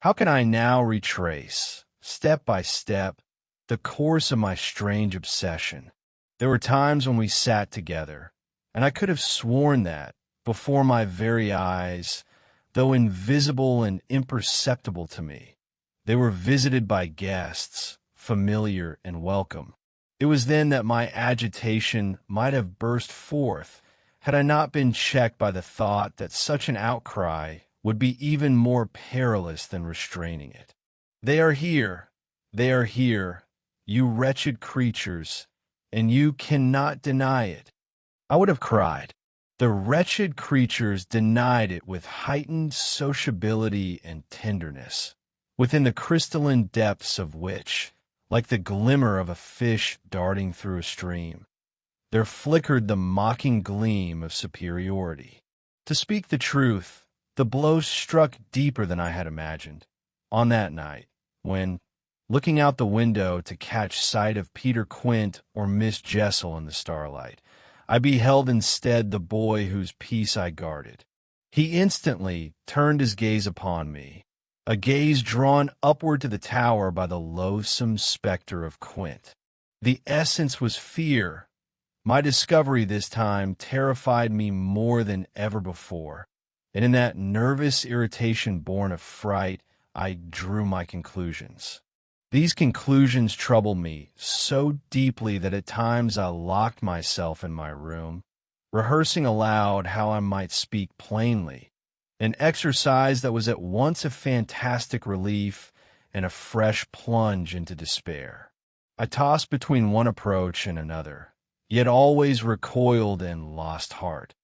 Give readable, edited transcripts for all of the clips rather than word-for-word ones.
How can I now retrace, step by step, the course of my strange obsession? There were times when we sat together, and I could have sworn that, before my very eyes, though invisible and imperceptible to me, they were visited by guests, familiar and welcome. It was then that my agitation might have burst forth, had I not been checked by the thought that such an outcry would be even more perilous than restraining it. They are here, you wretched creatures, and you cannot deny it. I would have cried. The wretched creatures denied it with heightened sociability and tenderness, within the crystalline depths of which, like the glimmer of a fish darting through a stream, there flickered the mocking gleam of superiority. To speak the truth, the blow struck deeper than I had imagined. On that night, when, looking out the window to catch sight of Peter Quint or Miss Jessel in the starlight, I beheld instead the boy whose peace I guarded. He instantly turned his gaze upon me, a gaze drawn upward to the tower by the loathsome specter of Quint. The essence was fear. My discovery this time terrified me more than ever before, and in that nervous irritation born of fright, I drew my conclusions. These conclusions troubled me so deeply that at times I locked myself in my room, rehearsing aloud how I might speak plainly, an exercise that was at once a fantastic relief and a fresh plunge into despair. I tossed between one approach and another, yet always recoiled and lost heart.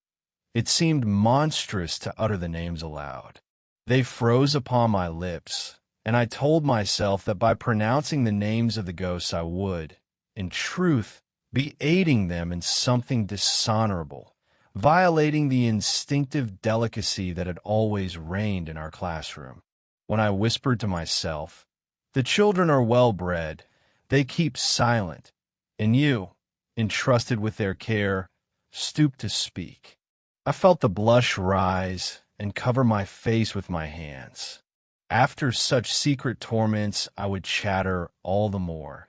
It seemed monstrous to utter the names aloud. They froze upon my lips, and I told myself that by pronouncing the names of the ghosts I would, in truth, be aiding them in something dishonorable, violating the instinctive delicacy that had always reigned in our classroom. When I whispered to myself, "The children are well-bred, they keep silent, and you, entrusted with their care, stoop to speak," I felt the blush rise and cover my face with my hands. After such secret torments, I would chatter all the more,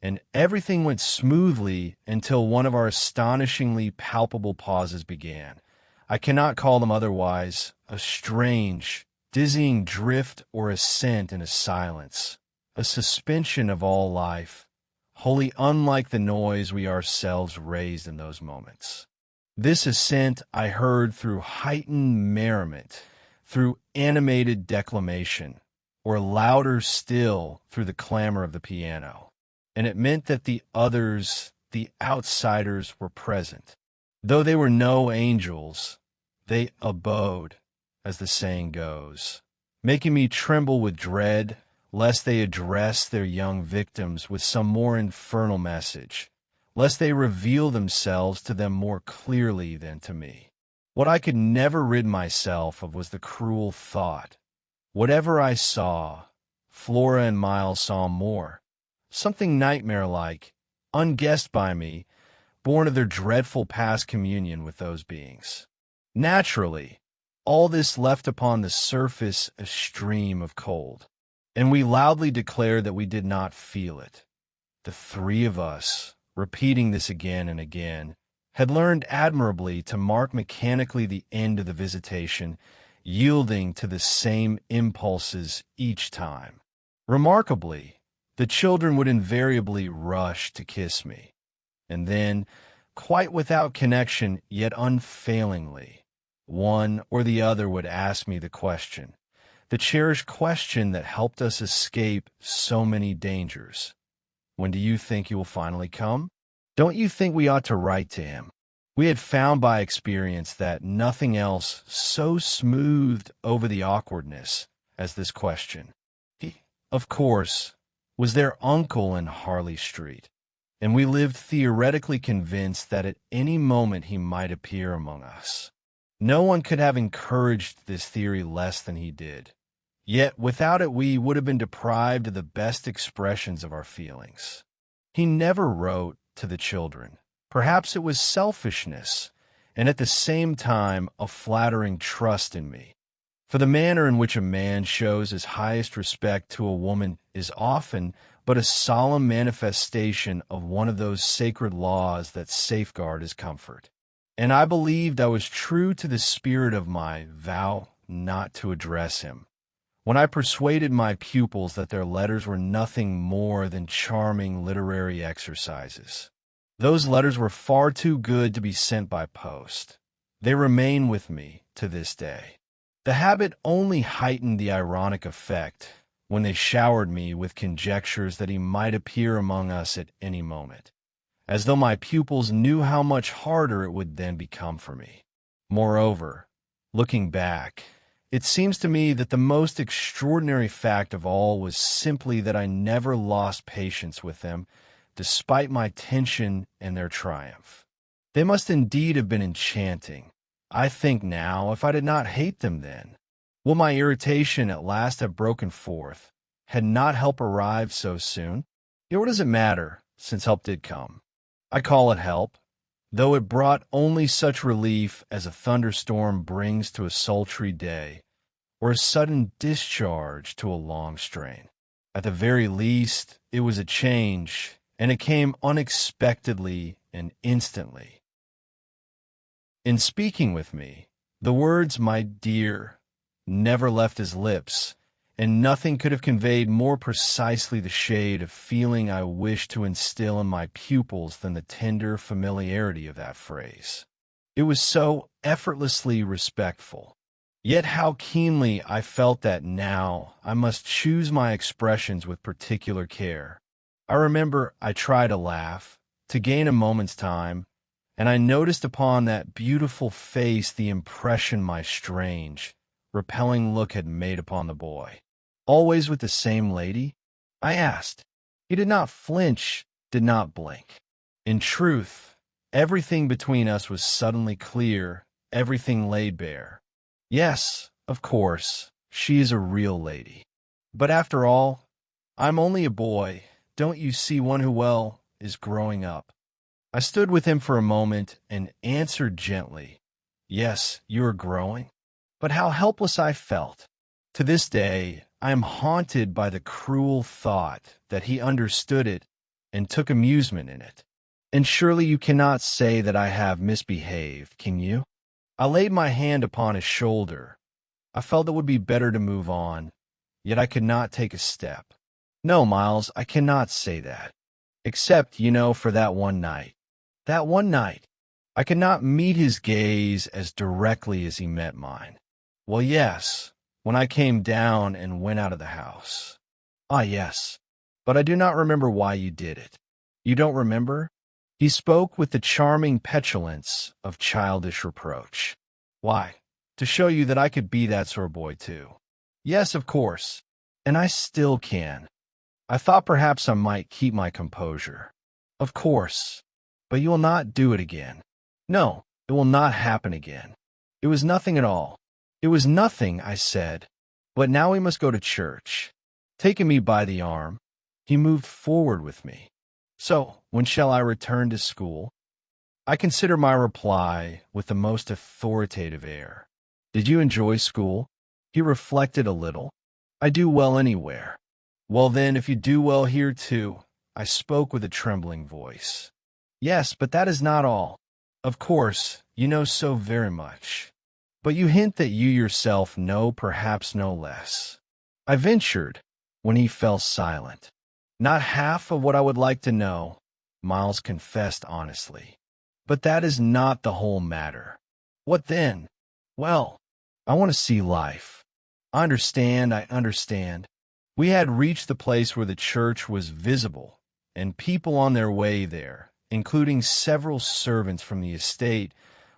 and everything went smoothly until one of our astonishingly palpable pauses began. I cannot call them otherwise, a strange, dizzying drift or ascent in a silence, a suspension of all life, wholly unlike the noise we ourselves raised in those moments. This ascent I heard through heightened merriment, through animated declamation, or louder still through the clamor of the piano, and it meant that the others, the outsiders, were present. Though they were no angels, they abode, as the saying goes, making me tremble with dread lest they address their young victims with some more infernal message, lest they reveal themselves to them more clearly than to me. What I could never rid myself of was the cruel thought. Whatever I saw, Flora and Miles saw more, something nightmare-like, unguessed by me, born of their dreadful past communion with those beings. Naturally, all this left upon the surface a stream of cold, and we loudly declared that we did not feel it. The three of us, repeating this again and again, had learned admirably to mark mechanically the end of the visitation, yielding to the same impulses each time. Remarkably, the children would invariably rush to kiss me, and then, quite without connection yet unfailingly, one or the other would ask me the question, the cherished question that helped us escape so many dangers. "When do you think he will finally come? Don't you think we ought to write to him?" We had found by experience that nothing else so smoothed over the awkwardness as this question. He, of course, was their uncle in Harley Street, and we lived theoretically convinced that at any moment he might appear among us. No one could have encouraged this theory less than he did. Yet without it we would have been deprived of the best expressions of our feelings. He never wrote to the children. Perhaps it was selfishness, and at the same time a flattering trust in me. For the manner in which a man shows his highest respect to a woman is often but a solemn manifestation of one of those sacred laws that safeguard his comfort. And I believed I was true to the spirit of my vow not to address him, when I persuaded my pupils that their letters were nothing more than charming literary exercises. Those letters were far too good to be sent by post. They remain with me to this day. The habit only heightened the ironic effect when they showered me with conjectures that he might appear among us at any moment, as though my pupils knew how much harder it would then become for me. Moreover, looking back, it seems to me that the most extraordinary fact of all was simply that I never lost patience with them, despite my tension and their triumph. They must indeed have been enchanting. I think now, if I did not hate them then, would my irritation at last have broken forth, had not help arrived so soon? Yet what does it matter, since help did come? I call it help, though it brought only such relief as a thunderstorm brings to a sultry day, or a sudden discharge to a long strain. At the very least, it was a change, and it came unexpectedly and instantly. In speaking with me, the words, "my dear," never left his lips, and nothing could have conveyed more precisely the shade of feeling I wished to instill in my pupils than the tender familiarity of that phrase. It was so effortlessly respectful. Yet how keenly I felt that now I must choose my expressions with particular care. I remember I tried to laugh, to gain a moment's time, and I noticed upon that beautiful face the impression my strange, repelling look had made upon the boy. "Always with the same lady?" I asked. He did not flinch, did not blink. In truth, everything between us was suddenly clear, everything laid bare. Yes, of course, she is a real lady. But after all, I'm only a boy. Don't you see, one who, well, is growing up? I stood with him for a moment and answered gently, "Yes, you are growing." But how helpless I felt. To this day, I am haunted by the cruel thought that he understood it and took amusement in it. And surely you cannot say that I have misbehaved, can you? I laid my hand upon his shoulder. I felt it would be better to move on, yet I could not take a step. No, Miles, I cannot say that. Except, for that one night. That one night. I could not meet his gaze as directly as he met mine. Well, yes, when I came down and went out of the house. Ah, yes, but I do not remember why you did it. You don't remember? He spoke with the charming petulance of childish reproach. Why, to show you that I could be that sort of boy, too. Yes, of course, and I still can. I thought perhaps I might keep my composure. Of course, but you will not do it again. No, it will not happen again. It was nothing at all. It was nothing, I said. But now we must go to church. Taking me by the arm, he moved forward with me. So, when shall I return to school? I consider my reply with the most authoritative air. Did you enjoy school? He reflected a little. I do well anywhere. Well then, if you do well here too, I spoke with a trembling voice. Yes, but that is not all. Of course, you know so very much. But you hint that you yourself know perhaps no less. I ventured, when he fell silent. Not half of what I would like to know, Miles confessed honestly. But that is not the whole matter. What then? Well, I want to see life. I understand. We had reached the place where the church was visible, and people on their way there, including several servants from the estate,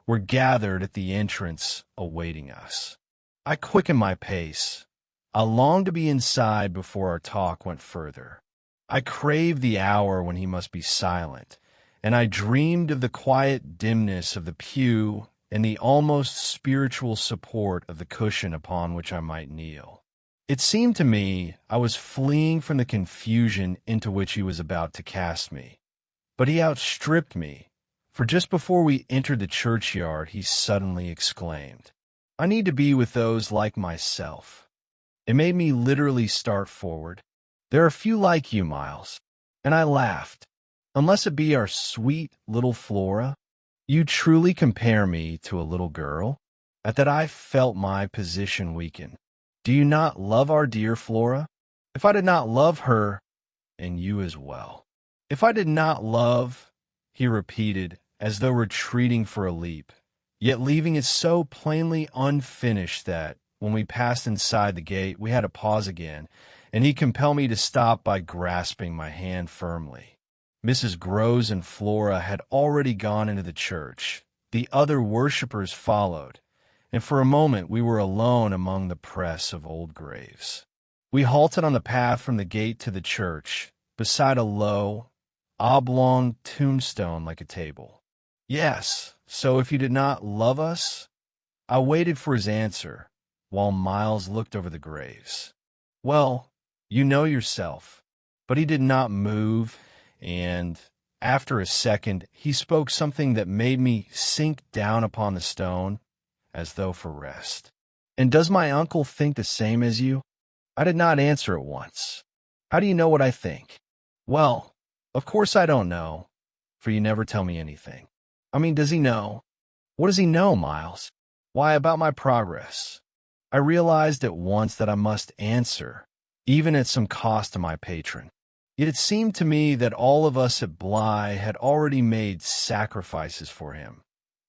were gathered at the entrance awaiting us. I quickened my pace. I longed to be inside before our talk went further. I craved the hour when he must be silent, and I dreamed of the quiet dimness of the pew and the almost spiritual support of the cushion upon which I might kneel. It seemed to me I was fleeing from the confusion into which he was about to cast me. But he outstripped me, for just before we entered the churchyard he suddenly exclaimed, I need to be with those like myself. It made me literally start forward. There are few like you, Miles. And I laughed. Unless it be our sweet little Flora. You truly compare me to a little girl? At that I felt my position weaken. Do you not love our dear Flora? If I did not love her, and you as well. If I did not love, he repeated, as though retreating for a leap, yet leaving it so plainly unfinished that, when we passed inside the gate, we had to pause again, and he compelled me to stop by grasping my hand firmly. Mrs. Groves and Flora had already gone into the church. The other worshippers followed, and for a moment we were alone among the press of old graves. We halted on the path from the gate to the church, beside a low, oblong tombstone like a table. Yes, so if you did not love us? I waited for his answer, while Miles looked over the graves. Well, you know yourself. But he did not move, and after a second he spoke something that made me sink down upon the stone, as though for rest. And does my uncle think the same as you? I did not answer at once. How do you know what I think? Well, of course I don't know, for you never tell me anything. I mean, does he know? What does he know, Miles? Why, about my progress. I realized at once that I must answer, even at some cost to my patron. Yet it seemed to me that all of us at Bly had already made sacrifices for him,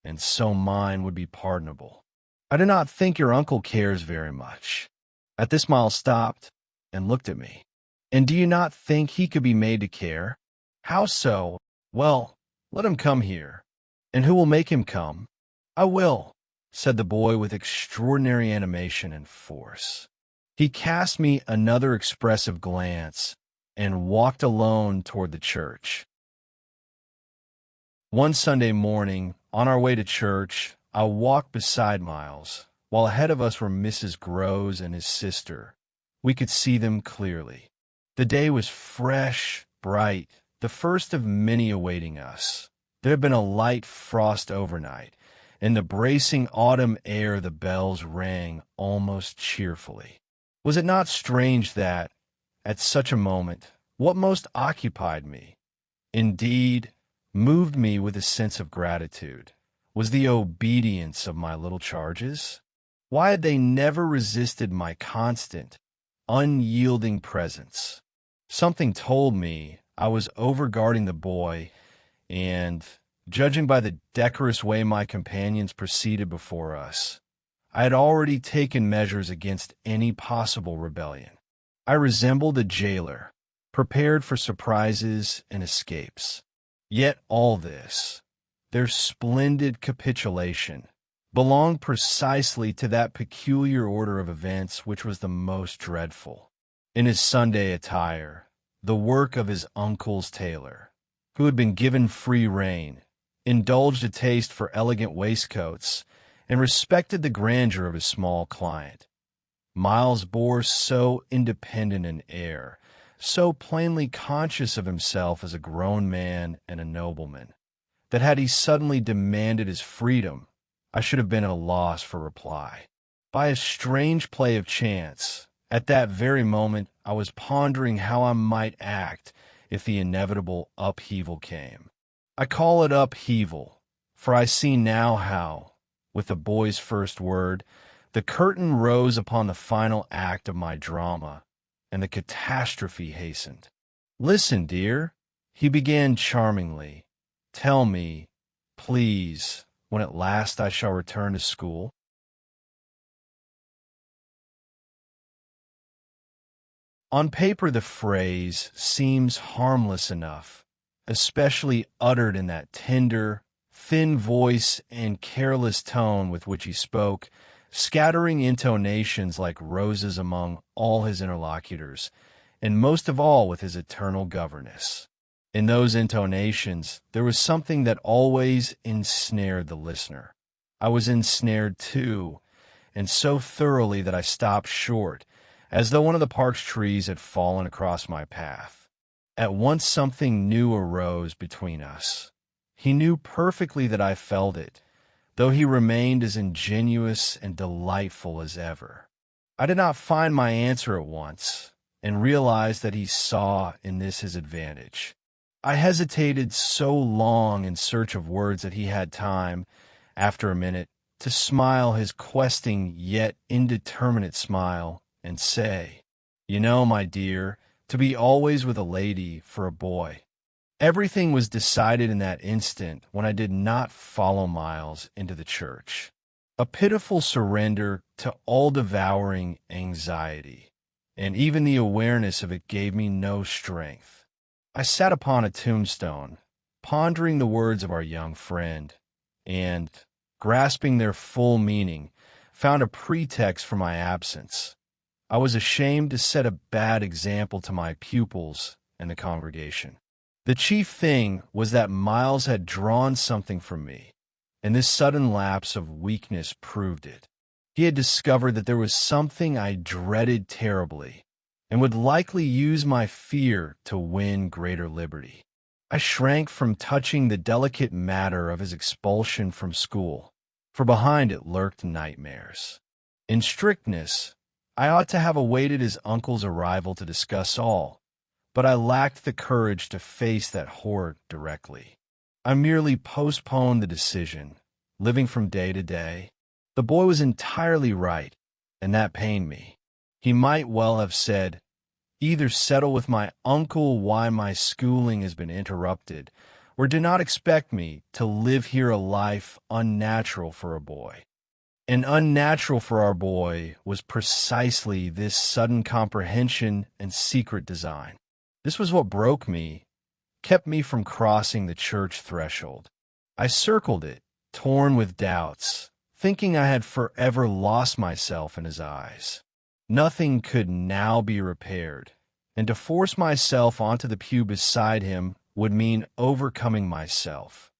and so mine would be pardonable. I do not think your uncle cares very much. At this Miles stopped and looked at me. And do you not think he could be made to care? How so? Well, let him come here. And who will make him come? I will, said the boy with extraordinary animation and force. He cast me another expressive glance and walked alone toward the church. One Sunday morning, on our way to church, I walked beside Miles, while ahead of us were Mrs. Groves and his sister. We could see them clearly. The day was fresh, bright, the first of many awaiting us. There had been a light frost overnight. In the bracing autumn air the bells rang almost cheerfully. Was it not strange that, at such a moment, what most occupied me, indeed, moved me with a sense of gratitude, was the obedience of my little charges? Why had they never resisted my constant, unyielding presence? Something told me I was overguarding the boy, and, judging by the decorous way my companions proceeded before us, I had already taken measures against any possible rebellion. I resembled a jailer, prepared for surprises and escapes. Yet all this, their splendid capitulation, belonged precisely to that peculiar order of events which was the most dreadful. In his Sunday attire, the work of his uncle's tailor, who had been given free rein, indulged a taste for elegant waistcoats, and respected the grandeur of his small client. Miles bore so independent an air, so plainly conscious of himself as a grown man and a nobleman, that had he suddenly demanded his freedom, I should have been at a loss for reply. By a strange play of chance, at that very moment I was pondering how I might act if the inevitable upheaval came. I call it upheaval, for I see now how, with the boy's first word, the curtain rose upon the final act of my drama, and the catastrophe hastened. Listen, dear, he began charmingly. Tell me, please, when at last I shall return to school. On paper the phrase seems harmless enough, especially uttered in that tender, thin voice and careless tone with which he spoke, scattering intonations like roses among all his interlocutors, and most of all with his eternal governess. In those intonations there was something that always ensnared the listener. I was ensnared too, and so thoroughly that I stopped short, as though one of the park's trees had fallen across my path. At once something new arose between us. He knew perfectly that I felt it, though he remained as ingenuous and delightful as ever. I did not find my answer at once, and realized that he saw in this his advantage. I hesitated so long in search of words that he had time, after a minute, to smile his questing yet indeterminate smile and say, "You know, my dear, to be always with a lady for a boy." Everything was decided in that instant when I did not follow Miles into the church. A pitiful surrender to all-devouring anxiety, and even the awareness of it gave me no strength. I sat upon a tombstone, pondering the words of our young friend, and, grasping their full meaning, found a pretext for my absence. I was ashamed to set a bad example to my pupils and the congregation. The chief thing was that Miles had drawn something from me, and this sudden lapse of weakness proved it. He had discovered that there was something I dreaded terribly, and would likely use my fear to win greater liberty. I shrank from touching the delicate matter of his expulsion from school, for behind it lurked nightmares. In strictness, I ought to have awaited his uncle's arrival to discuss all, but I lacked the courage to face that horror directly. I merely postponed the decision, living from day to day. The boy was entirely right, and that pained me. He might well have said, "Either settle with my uncle why my schooling has been interrupted, or do not expect me to live here a life unnatural for a boy." And unnatural for our boy was precisely this sudden comprehension and secret design. This was what broke me, kept me from crossing the church threshold. I circled it, torn with doubts, thinking I had forever lost myself in his eyes. Nothing could now be repaired, and to force myself onto the pew beside him would mean overcoming myself.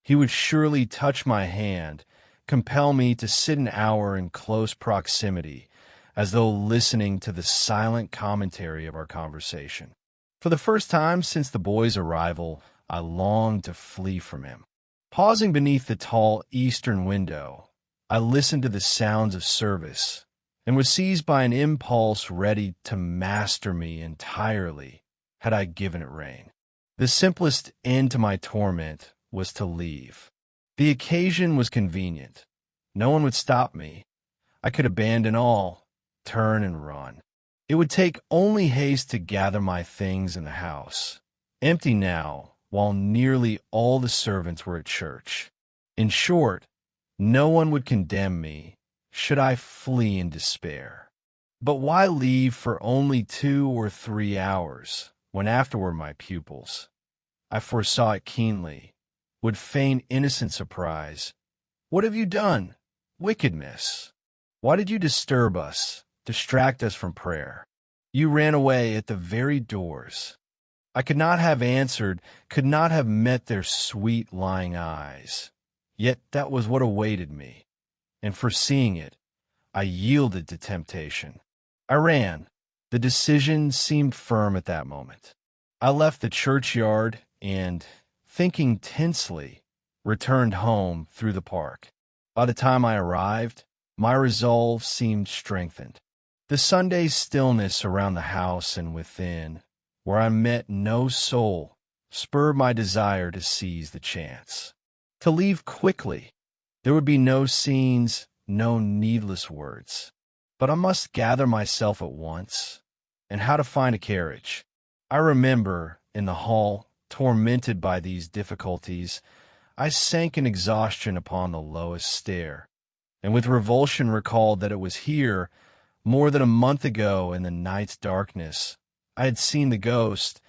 He would surely touch my hand, compel me to sit an hour in close proximity, as though listening to the silent commentary of our conversation. For the first time since the boy's arrival, I longed to flee from him. Pausing beneath the tall eastern window, I listened to the sounds of service, and was seized by an impulse ready to master me entirely had I given it rein. The simplest end to my torment was to leave. The occasion was convenient. No one would stop me. I could abandon all, turn and run. It would take only haste to gather my things in the house, empty now, while nearly all the servants were at church. In short, no one would condemn me, should I flee in despair. But why leave for only 2 or 3 hours, when afterward my pupils, I foresaw it keenly, would feign innocent surprise. "What have you done? Wicked miss! Why did you disturb us, distract us from prayer? You ran away at the very doors." I could not have answered, could not have met their sweet lying eyes. Yet that was what awaited me, and foreseeing it, I yielded to temptation. I ran. The decision seemed firm at that moment. I left the churchyard and, thinking tensely, returned home through the park. By the time I arrived, my resolve seemed strengthened. The Sunday stillness around the house and within, where I met no soul, spurred my desire to seize the chance. To leave quickly. There would be no scenes, no needless words. But I must gather myself at once, and how to find a carriage. I remember, in the hall, tormented by these difficulties, I sank in exhaustion upon the lowest stair, and with revulsion recalled that it was here, more than a month ago in the night's darkness, I had seen the ghost,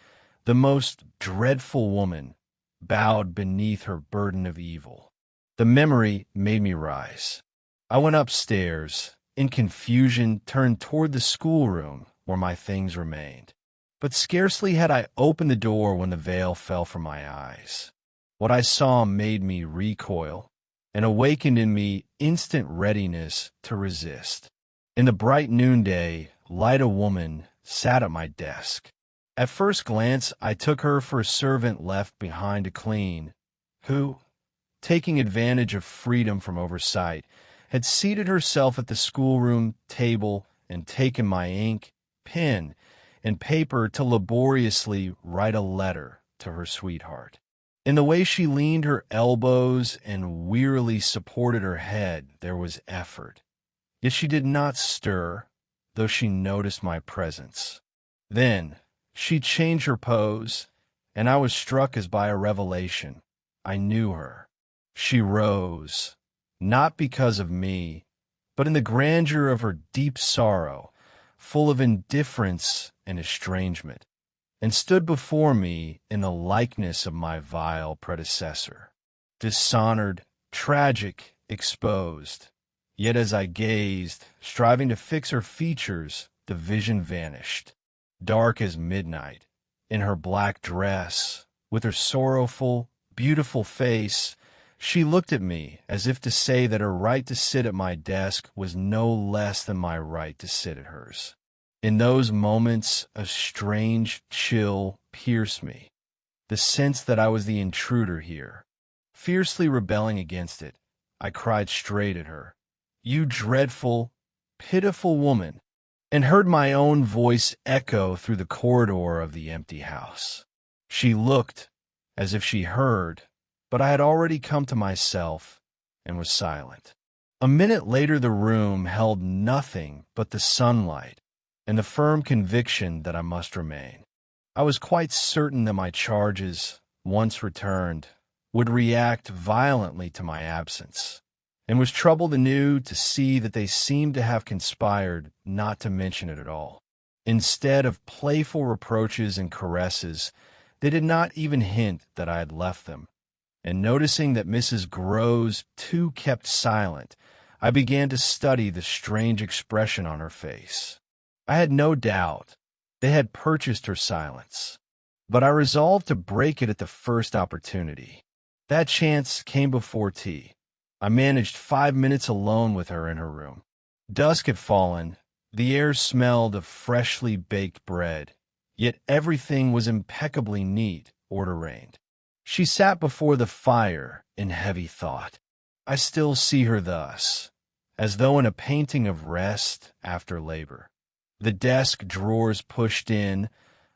the most dreadful woman, bowed beneath her burden of evil. The memory made me rise. I went upstairs, in confusion turned toward the schoolroom where my things remained. But scarcely had I opened the door when the veil fell from my eyes. What I saw made me recoil, and awakened in me instant readiness to resist. In the bright noonday light a woman sat at my desk. At first glance I took her for a servant left behind to clean, who, taking advantage of freedom from oversight, had seated herself at the schoolroom table and taken my ink, pen, and paper to laboriously write a letter to her sweetheart. In the way she leaned her elbows and wearily supported her head, there was effort. Yet she did not stir, though she noticed my presence. Then she changed her pose, and I was struck as by a revelation. I knew her. She rose, not because of me, but in the grandeur of her deep sorrow, full of indifference and estrangement, and stood before me in the likeness of my vile predecessor, dishonored, tragic, exposed. Yet as I gazed, striving to fix her features, the vision vanished. Dark as midnight, in her black dress, with her sorrowful, beautiful face, she looked at me as if to say that her right to sit at my desk was no less than my right to sit at hers. In those moments, a strange chill pierced me, the sense that I was the intruder here. Fiercely rebelling against it, I cried straight at her, "You dreadful, pitiful woman," and heard my own voice echo through the corridor of the empty house. She looked as if she heard, but I had already come to myself and was silent. A minute later the room held nothing but the sunlight and the firm conviction that I must remain. I was quite certain that my charges, once returned, would react violently to my absence, and was troubled anew to see that they seemed to have conspired not to mention it at all. Instead of playful reproaches and caresses, they did not even hint that I had left them. And noticing that Mrs. Groves too kept silent, I began to study the strange expression on her face. I had no doubt they had purchased her silence, but I resolved to break it at the first opportunity. That chance came before tea. I managed 5 minutes alone with her in her room. Dusk had fallen, the air smelled of freshly baked bread, yet everything was impeccably neat, order-reigned. She sat before the fire in heavy thought. I still see her thus, as though in a painting of rest after labor. The desk drawers pushed in,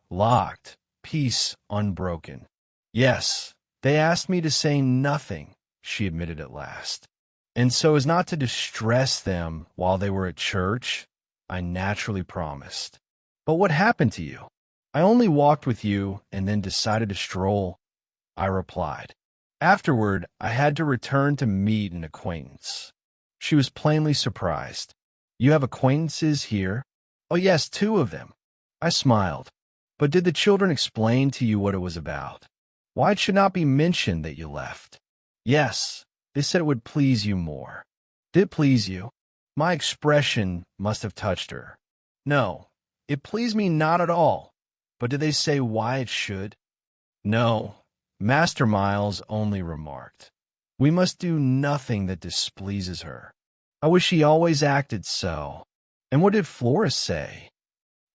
locked, peace unbroken. Yes, they asked me to say nothing, she admitted at last. And so as not to distress them while they were at church, I naturally promised. But what happened to you? I only walked with you and then decided to stroll, I replied. Afterward, I had to return to meet an acquaintance. She was plainly surprised. You have acquaintances here? Oh yes, 2 of them. I smiled. But did the children explain to you what it was about? Why it should not be mentioned that you left? Yes, they said it would please you more. Did it please you? My expression must have touched her. No, it pleased me not at all. But did they say why it should? No, Master Miles only remarked, "We must do nothing that displeases her. I wish she always acted so." And what did Flora say?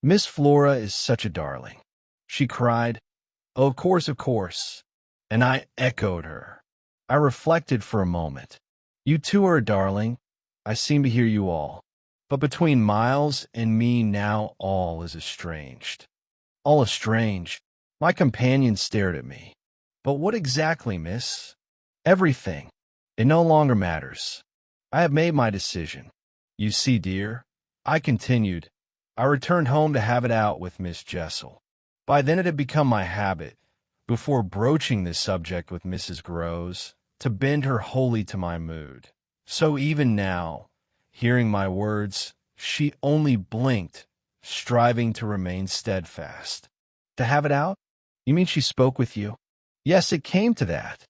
Miss Flora is such a darling. She cried, "Oh, of course," and I echoed her. I reflected for a moment. You too are a darling. I seem to hear you all. But between Miles and me now all is estranged. All estranged. My companion stared at me. But what exactly, miss? Everything. It no longer matters. I have made my decision. You see, dear, I continued, I returned home to have it out with Miss Jessel. By then it had become my habit, before broaching this subject with Mrs. Groves, to bend her wholly to my mood. So even now, hearing my words, she only blinked, striving to remain steadfast. To have it out? You mean she spoke with you? Yes, it came to that.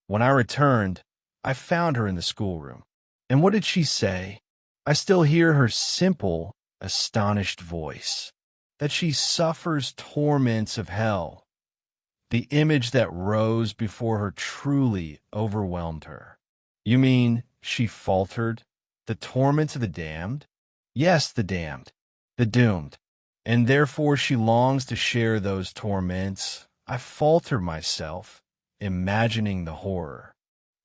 When I returned, I found her in the schoolroom. And what did she say? I still hear her simple, astonished voice, that she suffers torments of hell. The image that rose before her truly overwhelmed her. You mean, she faltered, the torments of the damned? Yes, the damned, the doomed. And therefore she longs to share those torments. I falter myself, imagining the horror.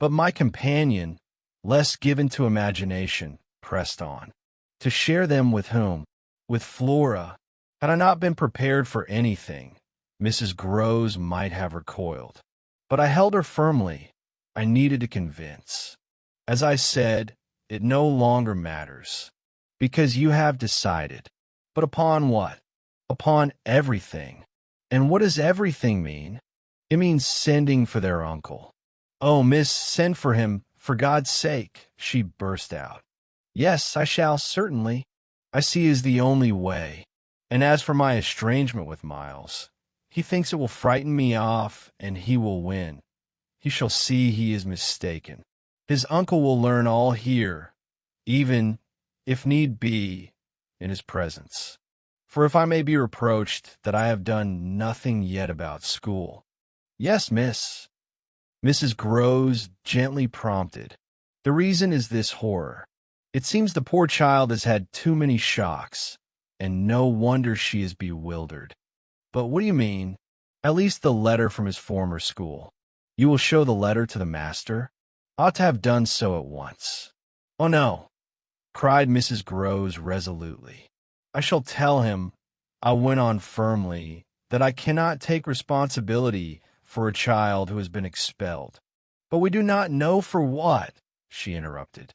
But my companion, less given to imagination, pressed on. To share them with whom? With Flora. Had I not been prepared for anything, Mrs. Groves might have recoiled. But I held her firmly. I needed to convince. As I said, it no longer matters. Because you have decided. But upon what? Upon everything. And what does everything mean? It means sending for their uncle. Oh, miss, send for him, for God's sake, she burst out. Yes, I shall, certainly. I see is the only way. And as for my estrangement with Miles, he thinks it will frighten me off, and he will win. He shall see he is mistaken. His uncle will learn all here, even, if need be, in his presence. For if I may be reproached that I have done nothing yet about school. Yes, miss. Mrs. Groves gently prompted. The reason is this horror. It seems the poor child has had too many shocks, and no wonder she is bewildered. But what do you mean? At least the letter from his former school. You will show the letter to the master? Ought to have done so at once. Oh, no, cried Mrs. Groves resolutely. I shall tell him, I went on firmly, that I cannot take responsibility for a child who has been expelled. But we do not know for what, she interrupted.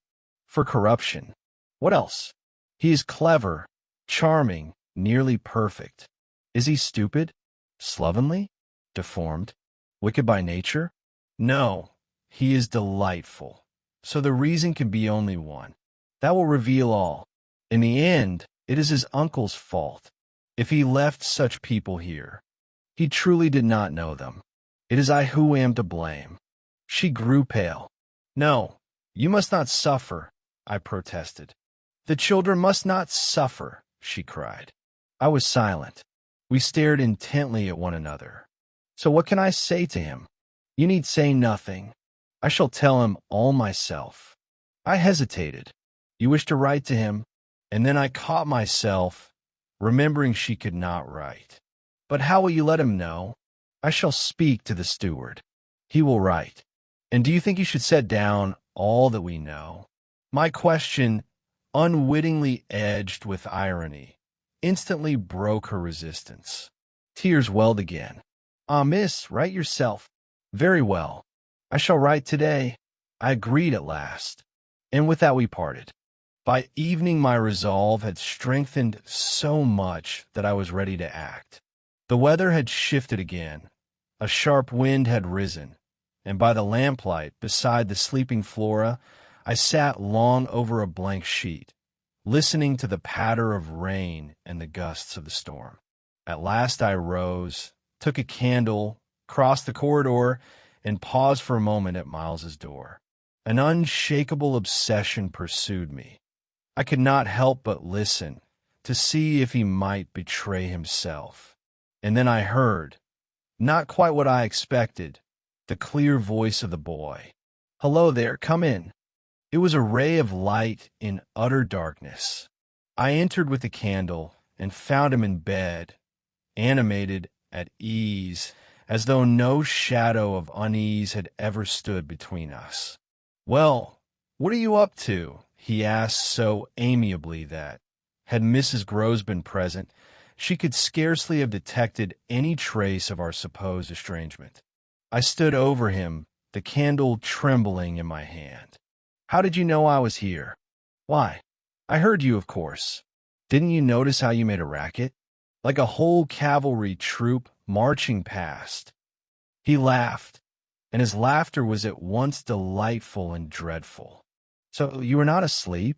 For corruption. What else? He is clever, charming, nearly perfect. Is he stupid? Slovenly? Deformed? Wicked by nature? No, he is delightful. So the reason can be only one. That will reveal all. In the end, it is his uncle's fault. If he left such people here, he truly did not know them. It is I who am to blame. She grew pale. No, you must not suffer, I protested. The children must not suffer, she cried. I was silent. We stared intently at one another. So what can I say to him? You need say nothing. I shall tell him all myself. I hesitated. You wish to write to him? And then I caught myself, remembering she could not write. But how will you let him know? I shall speak to the steward. He will write. And do you think you should set down all that we know? My question, unwittingly edged with irony, instantly broke her resistance. Tears welled again. Ah, miss, write yourself. Very well. I shall write today. I agreed at last. And with that we parted. By evening my resolve had strengthened so much that I was ready to act. The weather had shifted again. A sharp wind had risen, and by the lamplight beside the sleeping Flora, I sat long over a blank sheet, listening to the patter of rain and the gusts of the storm. At last I rose, took a candle, crossed the corridor, and paused for a moment at Miles's door. An unshakable obsession pursued me. I could not help but listen to see if he might betray himself. And then I heard, not quite what I expected, the clear voice of the boy. Hello there, come in. It was a ray of light in utter darkness. I entered with the candle and found him in bed, animated, at ease, as though no shadow of unease had ever stood between us. Well, what are you up to? He asked so amiably that, had Mrs. Groves been present, she could scarcely have detected any trace of our supposed estrangement. I stood over him, the candle trembling in my hand. How did you know I was here? Why, I heard you, of course. Didn't you notice how you made a racket? Like a whole cavalry troop marching past. He laughed, and his laughter was at once delightful and dreadful. So you were not asleep?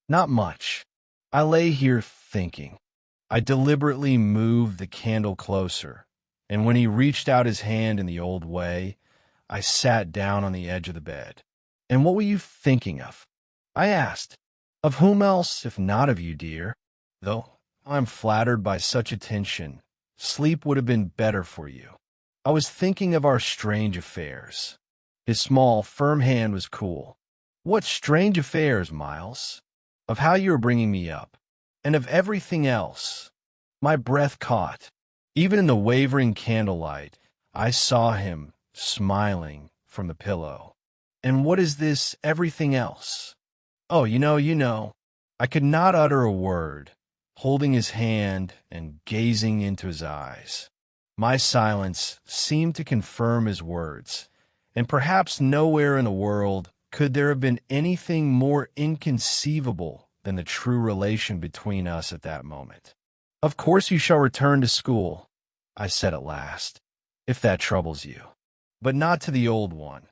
Not much. I lay here thinking. I deliberately moved the candle closer, and when he reached out his hand in the old way, I sat down on the edge of the bed. And what were you thinking of? I asked. Of whom else, if not of you, dear? Though I'm flattered by such attention, sleep would have been better for you. I was thinking of our strange affairs. His small, firm hand was cool. What strange affairs, Miles? Of how you were bringing me up, and of everything else. My breath caught. Even in the wavering candlelight, I saw him smiling from the pillow. And what is this everything else? Oh, you know. I could not utter a word, holding his hand and gazing into his eyes. My silence seemed to confirm his words, and perhaps nowhere in the world could there have been anything more inconceivable than the true relation between us at that moment. Of course you shall return to school, I said at last, if that troubles you. But not to the old one.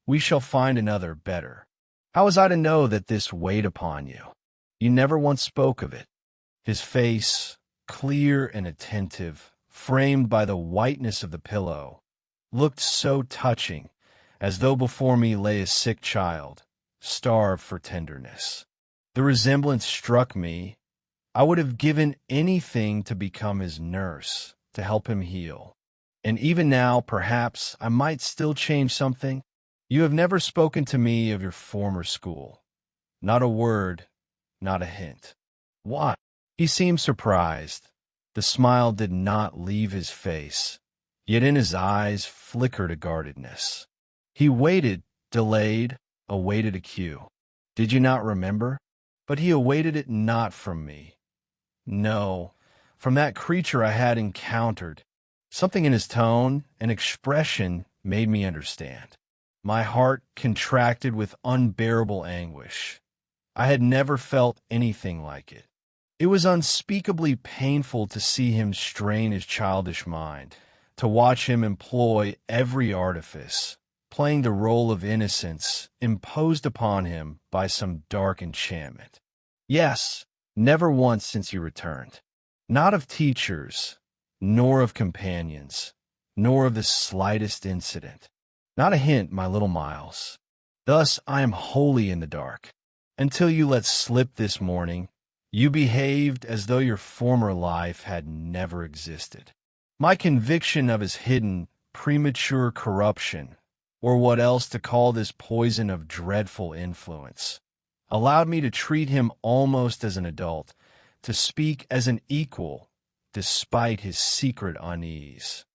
We shall find another better. How was I to know that this weighed upon you? You never once spoke of it. His face, clear and attentive, framed by the whiteness of the pillow, looked so touching, as though before me lay a sick child, starved for tenderness. The resemblance struck me. I would have given anything to become his nurse, to help him heal. And even now, perhaps, I might still change something. You have never spoken to me of your former school. Not a word, not a hint. Why? He seemed surprised. The smile did not leave his face, yet in his eyes flickered a guardedness. He waited, delayed, awaited a cue. Did you not remember? But he awaited it not from me. No, from that creature I had encountered. Something in his tone and expression made me understand. My heart contracted with unbearable anguish. I had never felt anything like it. It was unspeakably painful to see him strain his childish mind, to watch him employ every artifice, playing the role of innocence imposed upon him by some dark enchantment. Yes, never once since you returned. Not of teachers, nor of companions, nor of the slightest incident. Not a hint, my little Miles. Thus I am wholly in the dark. Until you let slip this morning, you behaved as though your former life had never existed. My conviction of his hidden, premature corruption, or what else to call this poison of dreadful influence, allowed me to treat him almost as an adult, to speak as an equal, despite his secret unease.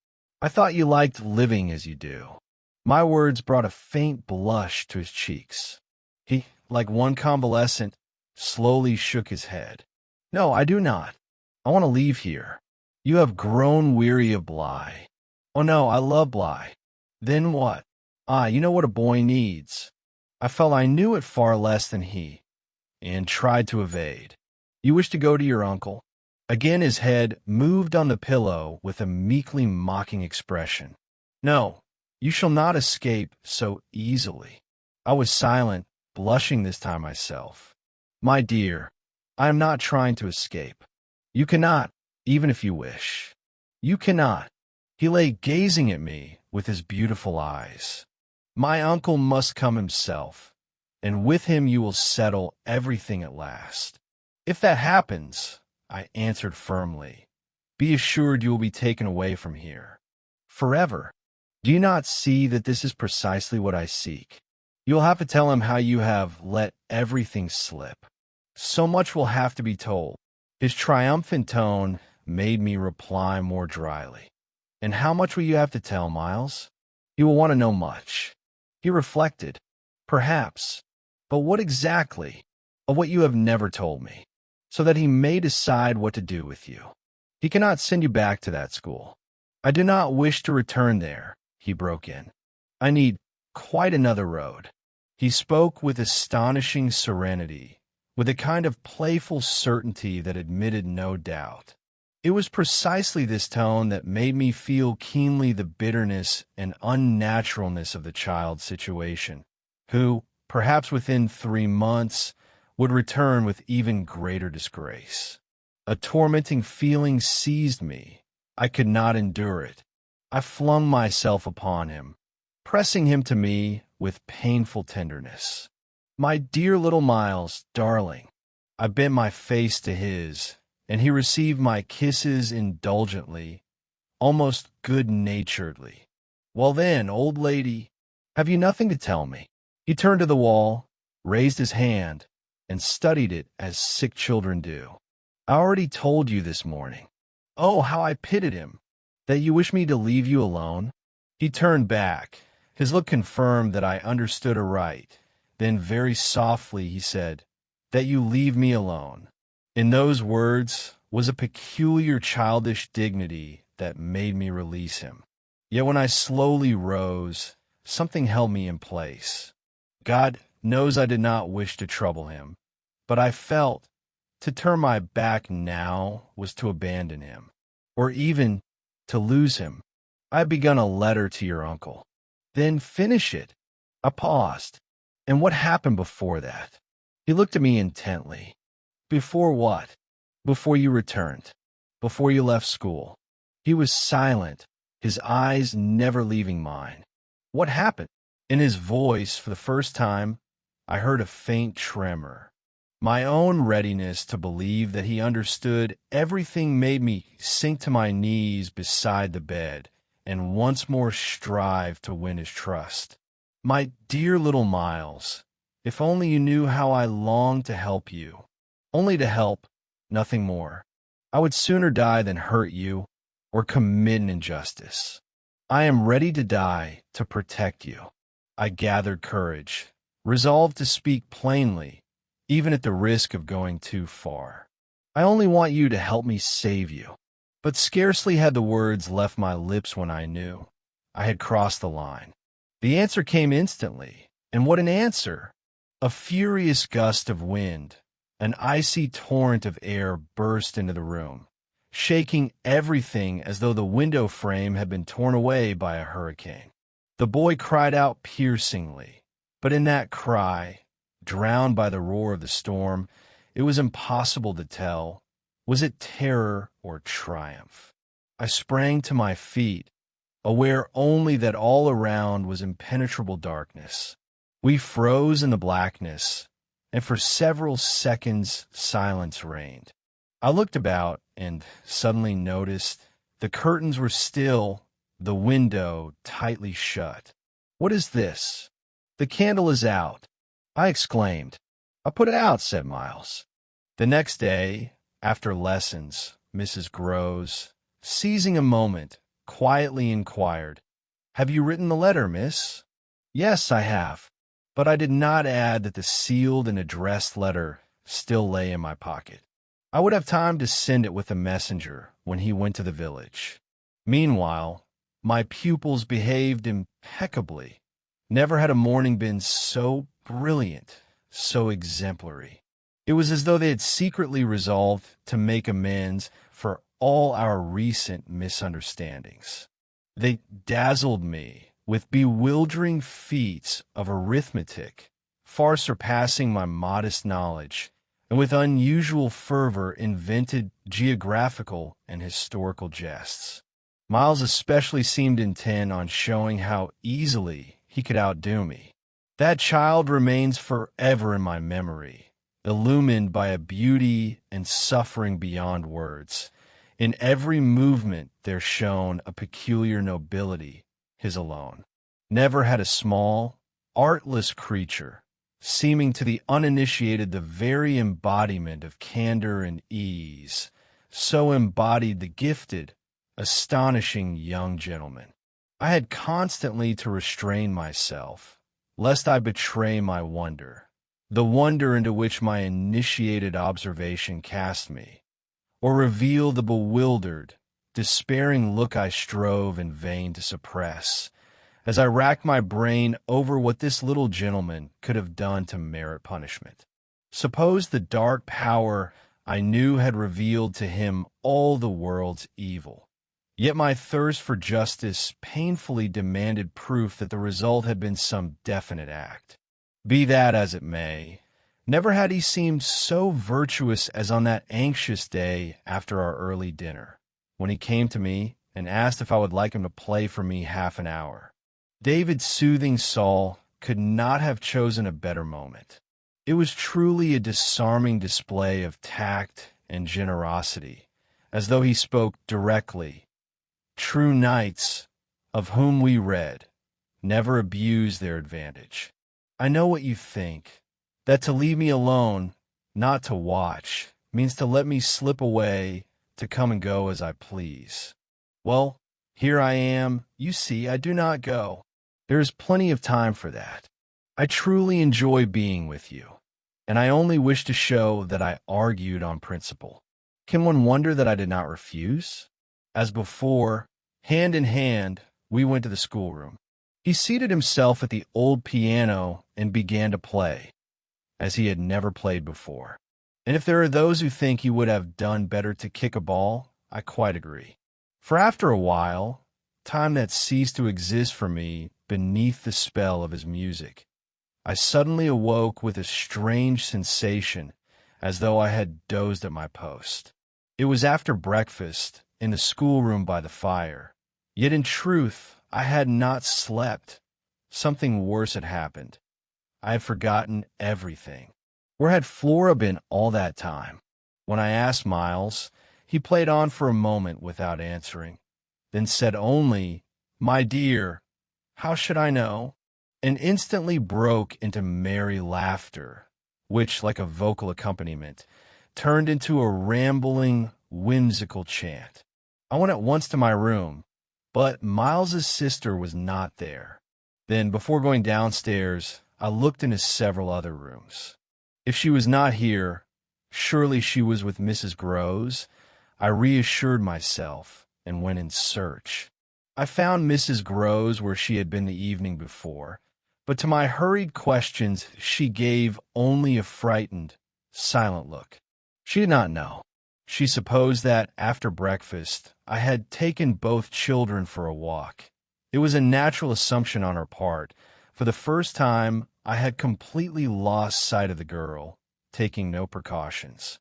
I thought you liked living as you do. My words brought a faint blush to his cheeks. He, like one convalescent, slowly shook his head. No, I do not. I want to leave here. You have grown weary of Bly. Oh no, I love Bly. Then what? You know what a boy needs. I felt I knew it far less than he, and tried to evade. You wish to go to your uncle? Again his head moved on the pillow with a meekly mocking expression. No, you shall not escape so easily. I was silent, blushing this time myself. My dear, I am not trying to escape. You cannot, even if you wish. You cannot. He lay gazing at me with his beautiful eyes. My uncle must come himself, and with him you will settle everything at last. If that happens, I answered firmly, be assured you will be taken away from here. Forever. Do you not see that this is precisely what I seek? You will have to tell him how you have let everything slip. So much will have to be told. His triumphant tone made me reply more dryly. And how much will you have to tell, Miles? He will want to know much. He reflected. Perhaps. But what exactly? Of what you have never told me, so that he may decide what to do with you. He cannot send you back to that school. I do not wish to return there, he broke in. I need quite another road. He spoke with astonishing serenity, with a kind of playful certainty that admitted no doubt. It was precisely this tone that made me feel keenly the bitterness and unnaturalness of the child's situation, who, perhaps within 3 months, would return with even greater disgrace. A tormenting feeling seized me. I could not endure it. I flung myself upon him, pressing him to me with painful tenderness. My dear little Miles, darling. I bent my face to his, and he received my kisses indulgently, almost good-naturedly. Well then, old lady, have you nothing to tell me? He turned to the wall, raised his hand, and studied it as sick children do. I already told you this morning. Oh, how I pitied him! That you wish me to leave you alone? He turned back, His look confirmed that I understood aright. Then very softly he said, "That you leave me alone." In those words was a peculiar childish dignity that made me release him. Yet when I slowly rose, something held me in place. God knows I did not wish to trouble him, but I felt to turn my back now was to abandon him, or even to lose him. I had begun a letter to your uncle. Then finish it. I paused. And what happened before that? He looked at me intently. Before what? Before you returned. Before you left school. He was silent, his eyes never leaving mine. What happened? In his voice, for the first time, I heard a faint tremor. My own readiness to believe that he understood everything made me sink to my knees beside the bed and once more strive to win his trust. My dear little Miles, if only you knew how I long to help you. Only to help, nothing more. I would sooner die than hurt you or commit an injustice. I am ready to die to protect you. I gathered courage, resolved to speak plainly, even at the risk of going too far. I only want you to help me save you. But scarcely had the words left my lips when I knew I had crossed the line. The answer came instantly, and what an answer! A furious gust of wind, an icy torrent of air burst into the room, shaking everything as though the window frame had been torn away by a hurricane. The boy cried out piercingly, but in that cry, drowned by the roar of the storm, it was impossible to tell. Was it terror or triumph? I sprang to my feet, aware only that all around was impenetrable darkness. We froze in the blackness, and for several seconds silence reigned. I looked about and suddenly noticed the curtains were still, the window tightly shut. "What is this?" "The candle is out," I exclaimed. "I put it out," said Miles. The next day, after lessons, Mrs. Groves, seizing a moment, quietly inquired, "Have you written the letter, miss?" "Yes, I have." But I did not add that the sealed and addressed letter still lay in my pocket. I would have time to send it with a messenger when he went to the village. Meanwhile, my pupils behaved impeccably. Never had a morning been so brilliant, so exemplary. It was as though they had secretly resolved to make amends for all our recent misunderstandings. They dazzled me with bewildering feats of arithmetic, far surpassing my modest knowledge, and with unusual fervor invented geographical and historical jests. Miles especially seemed intent on showing how easily he could outdo me. That child remains forever in my memory, illumined by a beauty and suffering beyond words. In every movement there shone a peculiar nobility, his alone. Never had a small, artless creature, seeming to the uninitiated the very embodiment of candor and ease, so embodied the gifted, astonishing young gentleman. I had constantly to restrain myself, lest I betray my wonder, the wonder into which my initiated observation cast me, or reveal the bewildered, despairing look I strove in vain to suppress, as I racked my brain over what this little gentleman could have done to merit punishment. Suppose the dark power I knew had revealed to him all the world's evil. Yet my thirst for justice painfully demanded proof that the result had been some definite act. Be that as it may, never had he seemed so virtuous as on that anxious day after our early dinner, when he came to me and asked if I would like him to play for me half an hour. David's soothing Saul could not have chosen a better moment. It was truly a disarming display of tact and generosity, as though he spoke directly. True knights, of whom we read, never abuse their advantage. I know what you think, that to leave me alone, not to watch, means to let me slip away, to come and go as I please. Well, here I am. You see, I do not go. There is plenty of time for that. I truly enjoy being with you, and I only wish to show that I argued on principle. Can one wonder that I did not refuse? As before, hand in hand, we went to the schoolroom. He seated himself at the old piano and began to play, as he had never played before. And if there are those who think he would have done better to kick a ball, I quite agree. For after a while, time that ceased to exist for me beneath the spell of his music, I suddenly awoke with a strange sensation, as though I had dozed at my post. It was after breakfast, in the schoolroom by the fire. Yet in truth, I had not slept. Something worse had happened. I had forgotten everything. Where had Flora been all that time? When I asked Miles, he played on for a moment without answering, then said only, "My dear, how should I know?" and instantly broke into merry laughter, which, like a vocal accompaniment, turned into a rambling, whimsical chant. I went at once to my room, but Miles's sister was not there. Then, before going downstairs, I looked into several other rooms. If she was not here, surely she was with Mrs. Groves. I reassured myself and went in search. I found Mrs. Groves where she had been the evening before, but to my hurried questions she gave only a frightened, silent look. She did not know. She supposed that, after breakfast, I had taken both children for a walk. It was a natural assumption on her part. For the first time, I had completely lost sight of the girl, taking no precautions.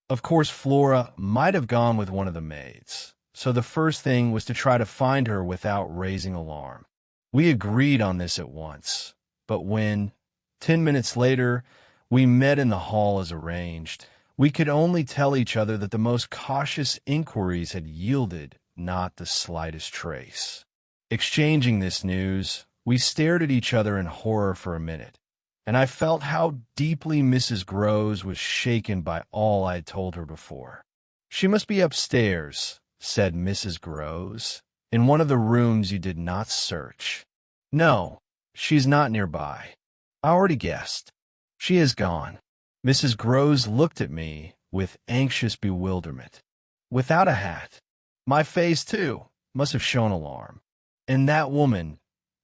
Of course, Flora might have gone with one of the maids, so the first thing was to try to find her without raising alarm. We agreed on this at once, but when, 10 minutes later, we met in the hall as arranged, we could only tell each other that the most cautious inquiries had yielded not the slightest trace. Exchanging this news, we stared at each other in horror for a minute, and I felt how deeply Mrs. Groves was shaken by all I had told her before. "She must be upstairs," said Mrs. Groves, "in one of the rooms you did not search." "No, she's not nearby. I already guessed. She has gone." Mrs. Groves looked at me with anxious bewilderment. "Without a hat. My face, too, must have shown alarm. And that woman,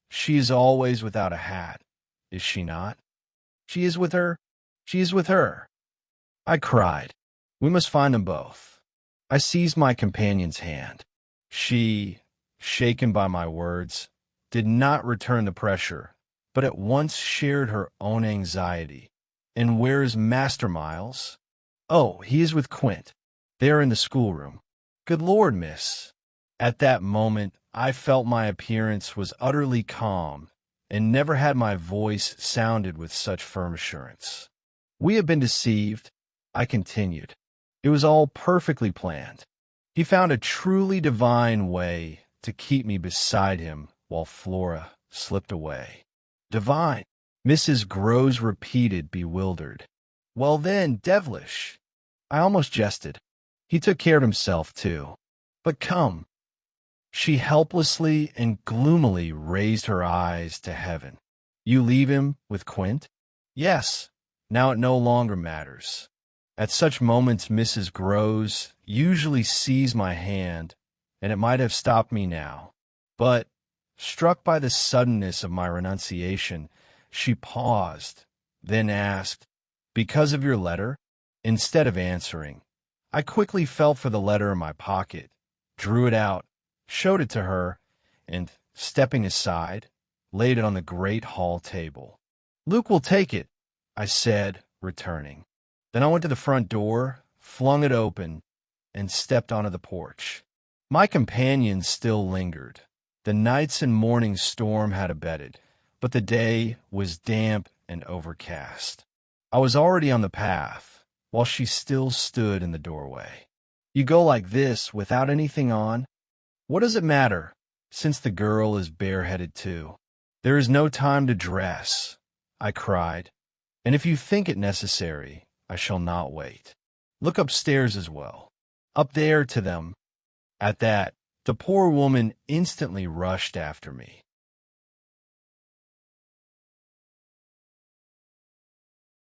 she is always without a hat, is she not?" "She is with her. She is with her," I cried. "We must find them both." I seized my companion's hand. She, shaken by my words, did not return the pressure, but at once shared her own anxiety. "And where is Master Miles?" "Oh, he is with Quint. They are in the schoolroom." "Good Lord, miss." At that moment, I felt my appearance was utterly calm, and never had my voice sounded with such firm assurance. "We have been deceived," I continued. "It was all perfectly planned. He found a truly divine way to keep me beside him while Flora slipped away." "Divine?" Mrs. Groves repeated, bewildered. "Well then, devilish." I almost jested. "He took care of himself, too. But come." She helplessly and gloomily raised her eyes to heaven. "You leave him with Quint?" "Yes. Now it no longer matters." At such moments Mrs. Groves usually seized my hand, and it might have stopped me now. But, struck by the suddenness of my renunciation, she paused, then asked, "Because of your letter?" Instead of answering, I quickly felt for the letter in my pocket, drew it out, showed it to her, and, stepping aside, laid it on the great hall table. "Luke will take it," I said, returning. Then I went to the front door, flung it open, and stepped onto the porch. My companion still lingered. The night's and morning storm had abated, but the day was damp and overcast. I was already on the path, while she still stood in the doorway. "You go like this, without anything on?" "What does it matter, since the girl is bareheaded too?" "There is no time to dress," I cried, "and if you think it necessary, I shall not wait. Look upstairs as well. Up there to them." At that, the poor woman instantly rushed after me.